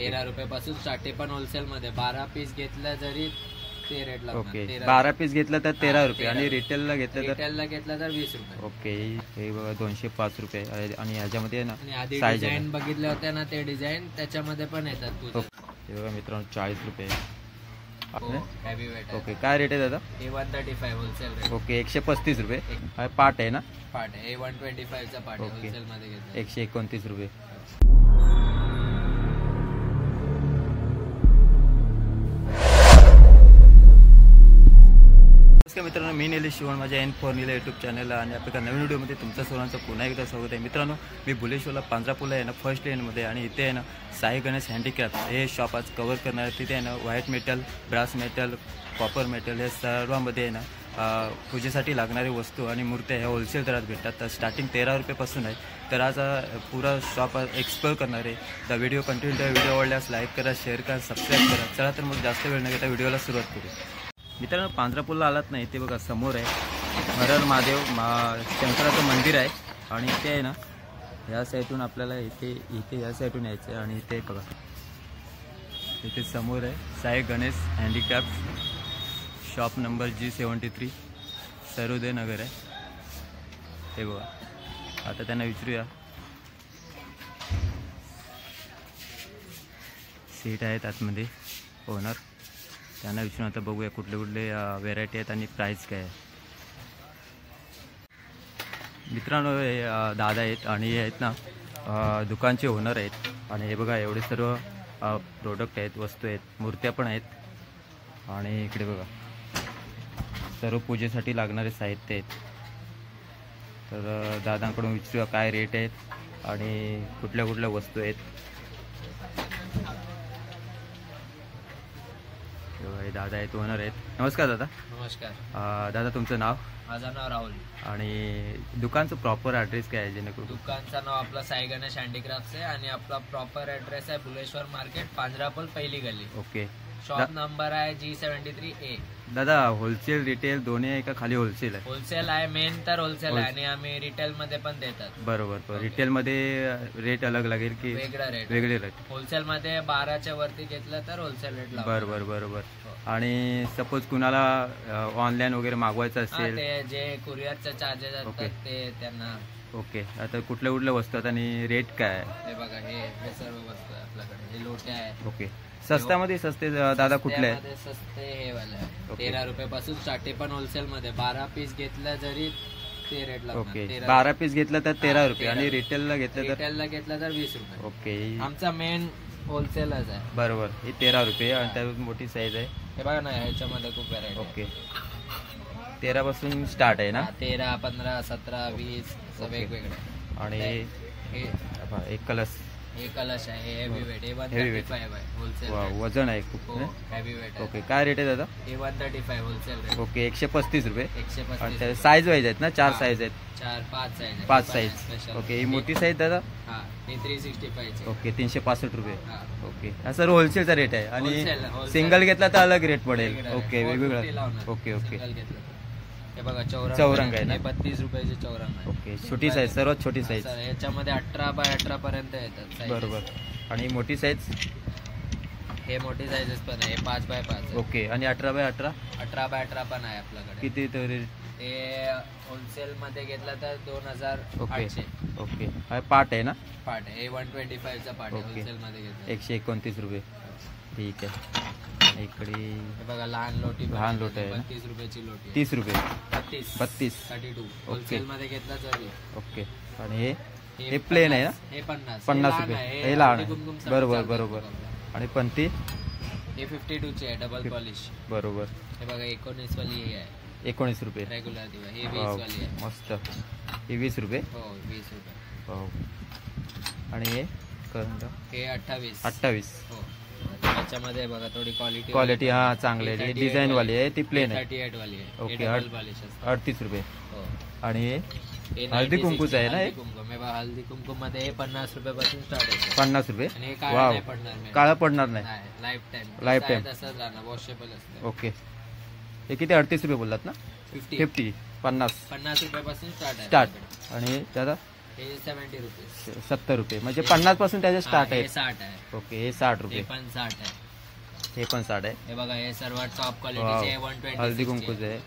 13 रुपयापासून स्टार्ट. ते पण होलसेल मध्ये 12 पीस घेतलं जरी ते रेट लागणार. ओके 12 पीस घेतलं तर 13 रुपये आणि रिटेलला घेतलं तर 20 रुपये. ओके हे बघा 205 रुपये आणि ह्याच्यामध्ये ना आणि आधी डिझाईन बघितले होते ना ते डिझाईन त्याच्यामध्ये पण येतात. हे बघा मित्रांनो 40 रुपये हेवी वेट. ओके काय रेट आहे दादा? हे 135 होलसेल रेट. ओके 135 रुपये. पार्ट आहे ना? पार्ट आहे. 125 चा पार्ट आहे. होलसेल मध्ये घेतलं 129 रुपये. नमस्कार मित्रांनो, मी निलेश शिवण माझ्या N4 नीला यूट्यूब चॅनलला आणि आपल्या नवीन व्हिडिओमध्ये तुमचं सर्वांचं पुन्हा एकदा स्वागत आहे. मित्रांनो मी बुलेश्वरला पांजरापूरला आहे ना फर्स्ट लेनमध्ये आणि इथे आहे ना साई गणेश हँडीक्राफ्ट हे शॉप आज कव्हर करणार आहे. तिथे आहे ना white metal, brass metal, copper metal हे सर्वांमध्ये आहे ना पूजेसाठी लागणारी वस्तू आणि मूर्त्या ह्या होलसेल दरात भेटतात. तर स्टार्टिंग 13 रुपयापासून आहे. तर आज पुरा शॉप एक्सप्लोर करणार आहे. तर व्हिडिओ कंटिन्यू व्हिडिओ आवडल्यास लाईक करा, शेअर करा, सबस्क्राईब करा. चला तर मग जास्त वेळ न घेता व्हिडिओला सुरुवात करू. मित्रांनो पांजरापूरला आलात नाही ते बघा समोर आहे हरहर महादेव शंकराचं मंदिर आहे आणि इथे आहे ना ह्या साईडून आपल्याला इथे ह्या साईडून यायचं आहे आणि इथे बघा इथे समोर आहे Sai Ganesh handicraft shop number G73 Sarvodaya Nagar आहे. हे बघा आता त्यांना विचारूया. सीट आहेत आतमध्ये ओनर, त्यांना विचारून आता बघूया कुठले कुठले व्हेरायटी आहेत आणि प्राईस काय आहे. मित्रांनो हे दादा आहेत आणि हे आहेत ना दुकानचे ओनर आहेत आणि हे बघा एवढे सर्व प्रोडक्ट आहेत, वस्तू आहेत, मूर्त्या पण आहेत आणि इकडे बघा सर्व पूजेसाठी लागणारे साहित्य आहेत. तर दादांकडून विचारूया काय रेट आहेत आणि कुठल्या कुठल्या वस्तू आहेत. दादा आहेत ओनर आहेत. नमस्कार दादा. नमस्कार दादा तुमचं नाव? माझं नाव राहुल. आणि दुकानचं प्रॉपर ॲड्रेस काय आहे जेणेकरून? दुकानचं नाव आपलं साई गणेश हँडीक्राफ्ट आहे आणि आपला प्रॉपर ॲड्रेस आहे बुलेश्वर मार्केट पांजरापूर पहिली गली. ओके शॉप नंबर आहे G73A. दादा होलसेल रिटेल दोन्ही आहे का खाली होलसेल आहे? होलसेल आहे, मेन तर होलसेल आहे आणि आम्ही रिटेल मध्ये पण देतात. बरोबर. रिटेल मध्ये रेट अलग लागेल की वेगळे रेट? होलसेल मध्ये 12च्या वरती घेतलं तर होलसेल रेट लागेल. बरोबर. आणि सपोज कुणाला ऑनलाईन वगैरे मागवायचं असेल ते जे कुरिअरचे चार्जेस असतात ते त्यांना. ओके आता कुठल्या कुठल्या वस्तू आहेत आणि रेट काय आहे? हे बघा हे सर्व वस्तू आहे आपल्याकडे. हे लोटे आहे. ओके स्वस्तामध्ये सस्ते दादा कुठले आहे? सस्ते हे वाले आहे 13 रुपयापासून स्टार्ट. पण होलसेल मध्ये 12 पीस घेतलं जरी ते रेट लागणार. ओके 12 पीस घेतलं तर 13 रुपये आणि रिटेलला घेतलं तर 20 रुपये. ओके आमचा मेन होलसेलच आहे. बरोबर. ही 13 रुपये आणि त्यात मोठी साईज आहे. हे बघा ना ह्याच्यामध्ये खूप व्हरायटी. ओके 13 पासून स्टार्ट आहे ना? 13, 15, 17, 20 वेगवेगळे. आणि हे एक कलश. हे कलश आहे. Heavy weight. हे 135 आहे होलसेल. वजन आहे खूप. Heavy weight. ओके काय रेट आहे दादा? हे 135 होलसेल रेट. ओके 135 रुपये. 135. साईज वाईज आहेत ना? 4 साईज आहेत? 5 साईज. ओके ही मोठी साईज दादा? हे 365. ओके 365 रुपये. ओके हा सर्व होलसेलचा रेट आहे आणि सिंगल घेतला तर अलग रेट पडेल. ओके वेगवेगळा. ओके हे बघा चौरंग आहे ना? 32 रुपयाचे चौरंग आहे. ओके छोटी साईज, सर्वात छोटी साईज. याच्यामध्ये 18x18 पर्यंत येतात. बरोबर. आणि मोठी साईज? हे मोठी साईजेस पण आहे. 5x5. ओके आणि 18x18? 18x18 पण आहे आपल्याकडे. किती तरी? ते होलसेल मध्ये घेतला तर 2800. ओके हा पार्ट आहे ना? पार्ट आहे. 125 चा पार्ट आहे. होलसेल मध्ये घेतला 129 रुपये. ठीक आहे. इकडे हे बघा लहान लोट आहे. 32 रुपयाची लोटी. 30 रुपये. 32 32 होलसेल मध्ये घेतला तरी. ओके आणि हे प्लेन आहे ना? हे 50 रुपये. हे लहान आहे. बरोबर. आणि पंती? हे 52 ची आहे डबल पॉलिश. बरोबर. हे बघा 19 वाली हे आहे. 19 रुपये. रेग्युलर दिवा. हे 20 वाली आहे. मस्त. हे 20 रुपये. हो 20 रुपये. हो. आणि हे 28. हो त्याच्यामध्ये बघा थोडी क्वालिटी हा चांगली आहे. डिझाईन वाली आहे ती प्लेन आहे. 38 वाली आहे. ओके 38 रुपये. हो. आणि हे हळदी कुंकूच आहे ना? हळदी कुंकू मध्ये 50 रुपयापासून स्टार्ट आहे. 50 रुपये. आणि काळा पडणार. काळा पडणार नाही. लाईफ टाइम तसंच राहणार. वॉशेबल असतं. ओके हे किती? 38 रुपये बोललात ना? 50 50 रुपयापासून स्टार्ट. आणि दादा हे 70 रुपीज. 70 रुपये म्हणजे 50 पासून त्याचे स्टार्ट हे आहे. 60 आहे. ओके हे 60 हे रुपये. पण 60 आहे. हे पण 60 आहे. हे बघा हे सर्वात टॉप वाव. क्वालिटीचे 120 हळदी कुंकूचं आहे.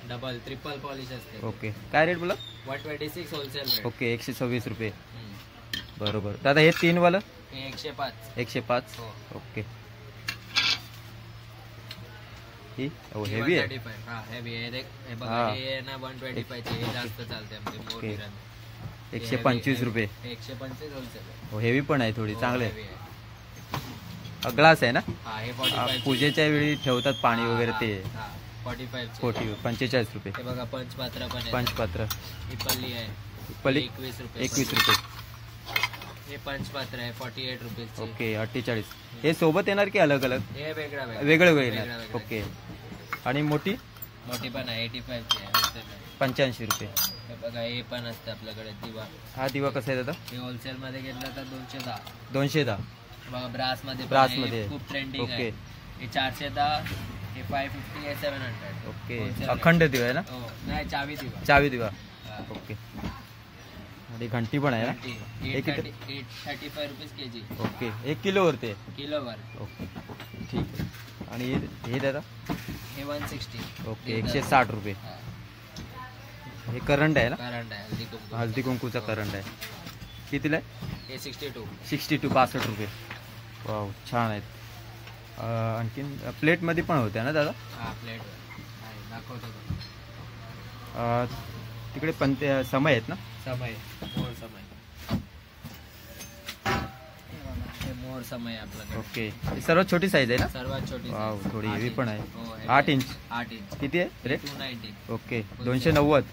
डबल ट्रिपल पॉलिश असते. ओके काय रेट बोला? 126 होलसेल रेट. ओके 126 रुपये. बरोबर. दादा हे 3 वालं हे 105. 105. हो. ओके ही हेवी आहे. हा हेवी आहे. हे बघा हा. हे ना 125 चे हे जास्त चालते आमचे मोर ओके. हिरन. 125 रुपये. 125 होलसेल आहे. हो हेवी पण आहे थोडी चांगले heavy आहे. ग्लास आहे ना? हा हे 45 पूजेच्या वेळी ठेवतात पाणी वगैरे ते. 45 45 रुपये. हे बघा पंचपात्र पण आहे. पंचपात्र ही पल्ली आहे. पल्ली 21 रुपये. 21 रुपये. हे पंचपात्र आहे 48 रुपीज. ओके 48. हे सोबत येणार की अलग अलग? हे वेगळा वेगळं वेगळं येणार. ओके आणि मोठी मोठी पण आहे 85 ची आहे. wholesale आहे. 85 रुपये. हे बघा हे पण असतं आपल्याकडे दिवा. हा दिवा कसा आहे दादा? हे होलसेल मध्ये घेतला तर 210. 210. बघा ब्रास मध्ये पण ब्रास आहे. मध्ये. खूप ट्रेंडिंग ओके. आहे. हे 410. हे 550 हे 700. ओके Wholesale अखंड दिवा आहे ना? हो नाही चावी दिवा. चावी दिवा. हा. ओके आणि घंटी पण आहे ना? 835 रुपीज केजी. ओके 1 किलोवरती आहे. किलोवर. ओके ठीक आहे. आणि हे दादा? हे 160. ओके 160 रुपये. हे करंट आहे ना? करंट आहे हल्दी कुंकू. हळदी कुंकूचा करंट आहे. कितीला आहे? हे 62. 62 रुपये. वाव छान आहेत. आणखीन प्लेटमध्ये पण होत्या ना दादा? हा प्लेट दाखवतो तो. तिकडे पण ते समय आहेत ना? समय मोर समय. हे मोर समय आहे आपल्याकडे. ओके ही सर्वात छोटी साईज आहे ना? सर्वात छोटी वाव size. थोडी 8 हेवी पण इंच. आहे. हो, heavy 8 इंच. 8 इंच. किती आहे रेट? 290. ओके 290.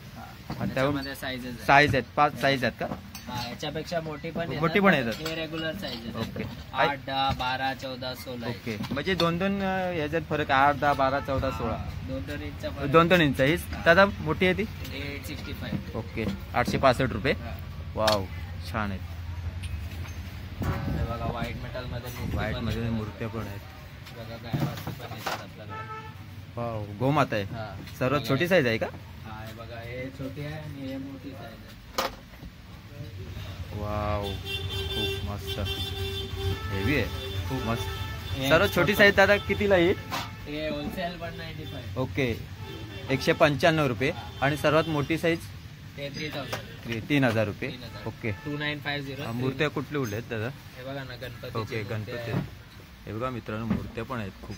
आणि त्यावर त्यामध्ये साईजेस आहे. साईज आहेत 5 साईज आहेत का? हा याच्यापेक्षा मोठी पण येतात, मोठी पण येतात. हे रेग्युलर साईजेस ओके. 8, 10, 12, 14, 16. ओके म्हणजे 2-2 याच्यात फरक 8, 10, 12, 14, 16. 2-2 इंचचा फरक. 2-2 इंच ही दादा मोठी आहे ती? हे 865. ओके 865 रुपये. हा. वाव छान आहेत. हे बघा व्हाईट मेटल मध्ये मूर्ती व्हाईट पण मध्ये येतात. मूर्त्या पण आहेत. बघा गायवाची पण येतात आपल्याकडे. वाव गोमाता आहे. हा. सर्वात बघा छोटी हे. साईज आहे का? हा हे बघा हे छोटी आहे आणि हे मोठी साईज आहे. वाव खूप मस्त हेवी आहे. खूप मस्त. हे सर्वात छोटी साईज दादा कितीला येईल? हे होलसेल 195. ओके 195 रुपये. आणि सर्वात मोठी साईज ते 3000. 3000 रुपये. 3000. ओके 2950. मूर्त्या कुठले उरले आहेत दादा? हे बघा ना गणपती. ओके गणपती. हे बघा मित्रांनो मूर्त्या पण आहेत खूप.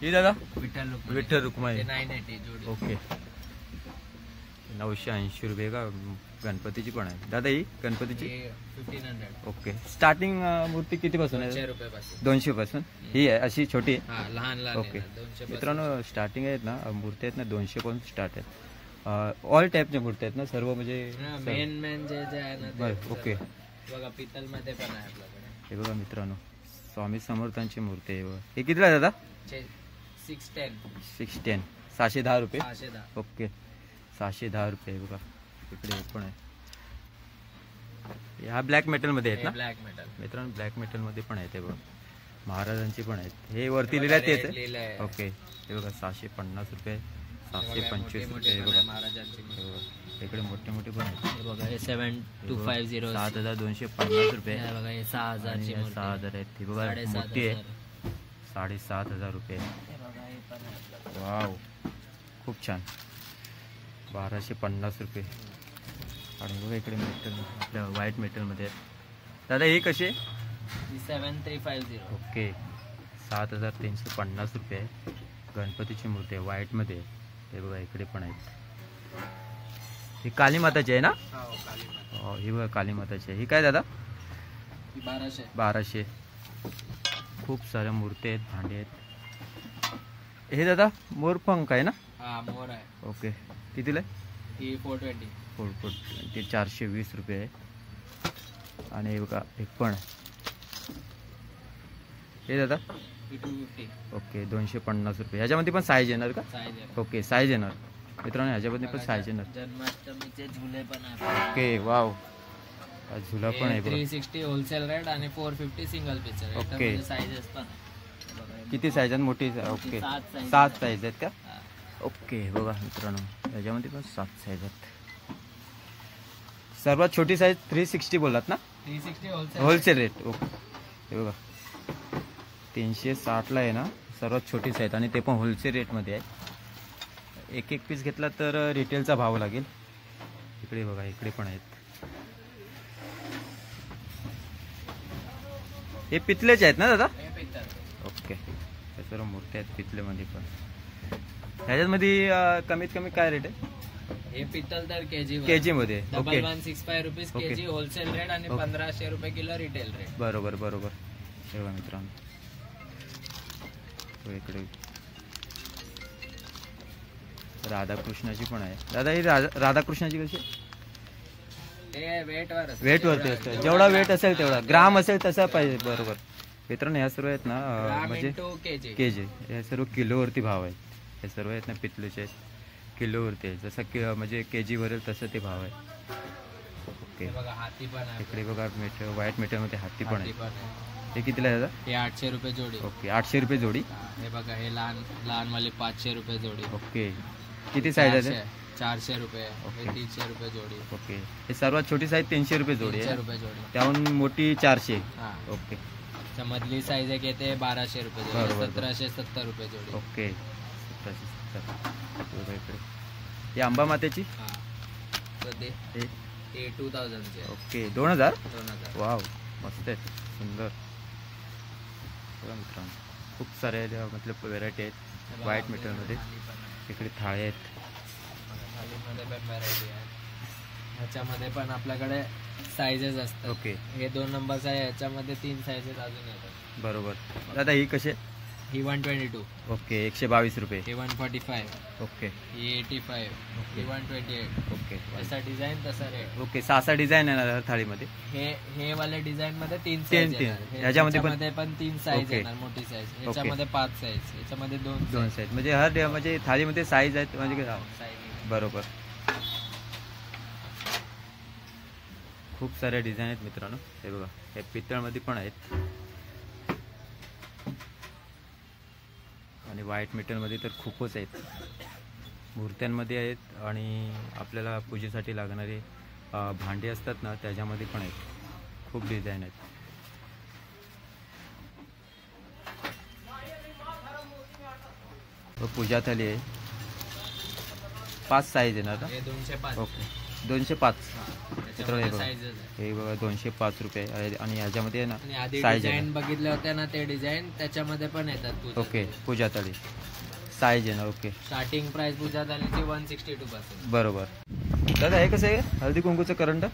ही दादा विठ्ठल रुक्माई. 980 जोडी. ओके 980 रुपये का? गणपतीची पण आहे दादा ही गणपतीची? हे 1500. ओके स्टार्टिंग मूर्ती किती पासून 200 आहे? रुपयापासून. 200 पासून. ही आहे अशी छोटी आहे? हा लहान लहान ओके. आहे ना, 200 पासून. मित्रांनो स्टार्टिंग आहेत ना मूर्ती आहेत ना 200 पासून स्टार्ट आहेत. ऑल टाईपच्या मूर्त्या आहेत ना सर्व म्हणजे हा, सर्व. मेन जे आहे ना ते बरं, ओके. सर्व. बघा पितल मध्ये पण आहे आपल्याकडे. हे बघा मित्रांनो स्वामी समर्थांची मूर्ती आहे बघा. हे कितीला आहे दादा? 610. 610 610 रुपये. 610. ओके 610 रुपये. हे बघा इकडे हे पण आहे. ह्या ब्लॅक मेटल मध्ये आहेत ना ब्लॅक मेटल. मित्रांनो? ब्लॅक मेटल मध्ये पण आहेत. हे बघा महाराजांची पण आहेत. हे वरती लिहिलं तेच आहे. ओके हे बघा 750 रुपये 725 रुपये. हे बघा महाराजांची. हे बघा इकडे मोठे मोठे पण आहेत. हे बघा हे 7250. 7250 रुपये. हे बघा हे 6000 ची आणि मूर्ती. 6000 आहेत. ही बघा मोठी आहे 7500 रुपये. हे बघा हे पण आहे आपल्याकडे. वाव खूप छान 1250 रुपये. आणि बघा इकडे मेटल आपल्या व्हाईट मेटलमध्ये आहेत. दादा हे कसे? ही 7350. ओके 7350 रुपये आहे. गणपतीची मूर्ती आहे व्हाईटमध्ये. हे बघा इकडे पण आहेत. ही काली माताची आहे ना? हो काली माता. हो ही बघा काली माताची आहे. ही काय दादा? ही 1200. 1200. खूप साऱ्या मूर्ती आहेत भांडे आहेत. हे दादा मोरपंख आहे ना? हा मोर आहे. ओके कितीला आहे? ही 420. ते 420 रुपये आहे. आणि हे बघा एक पण आहे. हे दादा? ही 250. ओके 250 रुपये. ह्याच्यामध्ये पण साईज येणार का? साईज आहे. ओके साईज येणार मित्रांनो. ह्याच्यामध्ये पण साईज येणार. जन्माष्टमीचे झुले पण आहे. ओके वाव हा झुला पण आहे बघा. 360 होलसेल रेट आणि 450 single piece rate. Okay. Sizes पण आहे. बघा, किती साईज आहेत? मोठी ओके 7 साईज आहेत का? हा. ओके बघा मित्रांनो ह्याच्यामध्ये पण 7 साईज आहेत. सर्वात छोटी साईज 360 बोललात ना? 360 होलसेल रेट. ओके. हे बघा 360 ला आहे ना सर्वात छोटी साईज आणि ते पण होलसेल रेटमध्ये आहे. एक पीस घेतला तर रिटेलचा भाव लागेल. इकडे बघा इकडे पण आहेत. हे पितलेचे आहेत ना दादा? ओके. हे सर्व मूर्ती आहेत पितलेमध्ये पण. ह्याच्यामध्ये कमीत कमी काय रेट आहे? हे पितल तर केजी मध्ये. Okay. 1165 rupees KG wholesale rate आणि 1500 रुपये किलो रिटेल रेट. बरोबर बरोबर. हे बघा मित्रांनो इकडे राधाकृष्णाची पण आहे. दादा ही राधाकृष्णाची कशी? वेट वरती असते. जेवढा वेट असेल तेवढा ग्राम असेल तसा पाहिजे. बरोबर मित्रांनो ह्या सर्व आहेत ना म्हणजे केजी. हे सर्व किलोवरती भाव आहेत. हे सर्व आहेत ना पितलेचे आहेत किलोवरती आहे. जसं की म्हणजे केजी वरेल तसं ते भाव आहे. ओके. इकडे बघा व्हाईट मेटलमध्ये हाती पण आहे. हे कितीला आहे दादा? हे 800 रुपये जोडी. ओके 800 रुपये जोडी. हे बघा हे लहान वाले 500 रुपये जोडी. ओके. किती साईज आहे? 400 रुपये. हे 300 रुपये जोडी. ओके. हे सर्वात छोटी साईज 300 रुपये जोडी आहे. 300 रुपये जोडी. त्याहून मोठी 400. हा. ओके. मधली साईज एक येते 1200 रुपये जोडी. 1770 रुपये जोडी. ओके 1770. इकडे ही अंबा मातेची हे 2000 चे. ओके 2000. 2000. वाव मस्त आहे सुंदर. बघा मित्रांनो खूप सारे मतलब व्हेरायटी आहेत व्हाईट मेटलमध्ये. इकडे थाळे आहेत. थाळीमध्ये पण व्हरायटी आहे. ह्याच्यामध्ये पण आपल्याकडे साईजेस असतात. ओके. हे 2 नंबरचा आहे. ह्याच्यामध्ये 3 साईजेस अजून येतात. बरोबर. दादा ही कशी? ही 122. ओके 122 रुपये. हे 145. ओके. ही 85. ही 128. ओके. जसा डिझाईन तसा रेट. ओके 6 डिझाईन येणार थाळीमध्ये. हे वाले डिझाईन मध्ये 3 तीन. ह्याच्यामध्ये पण 3 साईज येणार. मोठी साईज. ह्याच्यामध्ये 5 साईज. ह्याच्यामध्ये 2 साईज. म्हणजे हर म्हणजे थाळीमध्ये साईज आहेत म्हणजे साईज. बरोबर. खूप साऱ्या डिझाईन आहेत मित्रांनो. हे बघा हे पितळमध्ये पण आहेत आणि व्हाईट मेटलमध्ये तर खूपच आहेत. मूर्त्यांमध्ये आहेत आणि आपल्याला पूजेसाठी लागणारे भांडे असतात ना त्याच्यामध्ये पण आहेत. खूप डिझाईन आहेत. पूजा थाली आहे. 5 साईज येणार ना? 205. ओके 205. हे बघा 205 रुपये आणि ह्याच्यामध्ये आहे ना डिझाईन बघितले होते ना ते डिझाईन त्याच्यामध्ये पण येतात. ओके पूजा थाली साईज आहे ना. ओके. स्टार्टिंग प्राइस पूजा थालीची 162 पासून. बरोबर. दादा हे कसं आहे हळदी कुंकूचं करंट?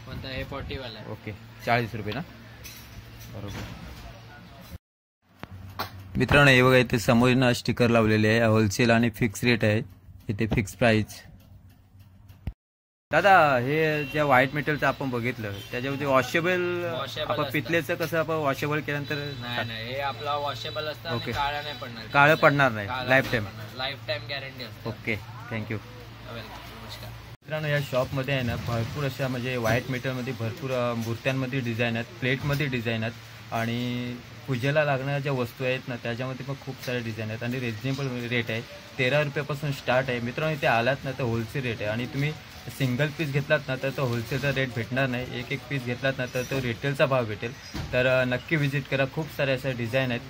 कोणता? हे 40 वाला. ओके 40 रुपये ना. बरोबर. मित्रांनो हे बघा इथे समोर ना स्टिकर लावलेले आहे. होलसेल आणि फिक्स रेट आहे. इथे फिक्स प्राइस. दादा हे ज्या व्हाईट मेटलचं आपण बघितलं त्याच्यामध्ये वॉशेबल आपण पितलेचं कसं आपण वॉशेबल केल्यानंतर नाही हे आपला वॉशेबल असतं. ओके. काळा नाही पडणार. काळं पडणार नाही. लाईफ टाइम गॅरंटी असते. Okay thank you. नमस्कार मित्रांनो या शॉपमध्ये आहे ना भरपूर अशा म्हणजे व्हाईट मेटलमध्ये भरपूर मूर्त्यांमध्ये डिझाईन आहेत. प्लेटमध्ये डिझाईन आहेत आणि पूजेला लागणाऱ्या ज्या वस्तू आहेत ना त्याच्यामध्ये पण खूप सारे डिझाईन आहेत आणि रिजनेबल रेट आहे. 13 रुपयापासून स्टार्ट आहे. मित्रांनो इथे आलात ना तर होलसेल रेट आहे आणि तुम्ही सिंगल पीस घेतलात ना तर तो होलसेलचा रेट भेटणार नाही. एक पीस घेतलात ना तर तो रिटेलचा भाव भेटेल. तर नक्की व्हिजिट करा. खूप सारे असे डिझाईन आहेत.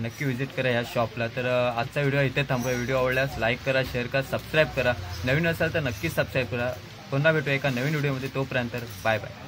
नक्की व्हिजिट करा या शॉपला. तर आजचा व्हिडिओ इथे थांबवा. व्हिडिओ आवडल्यास लाईक करा शेअर करा सबस्क्राईब करा. नवीन असाल तर नक्कीच सबस्क्राईब करा. पुन्हा भेटू एका नवीन व्हिडिओमध्ये. तोपर्यंत बाय बाय.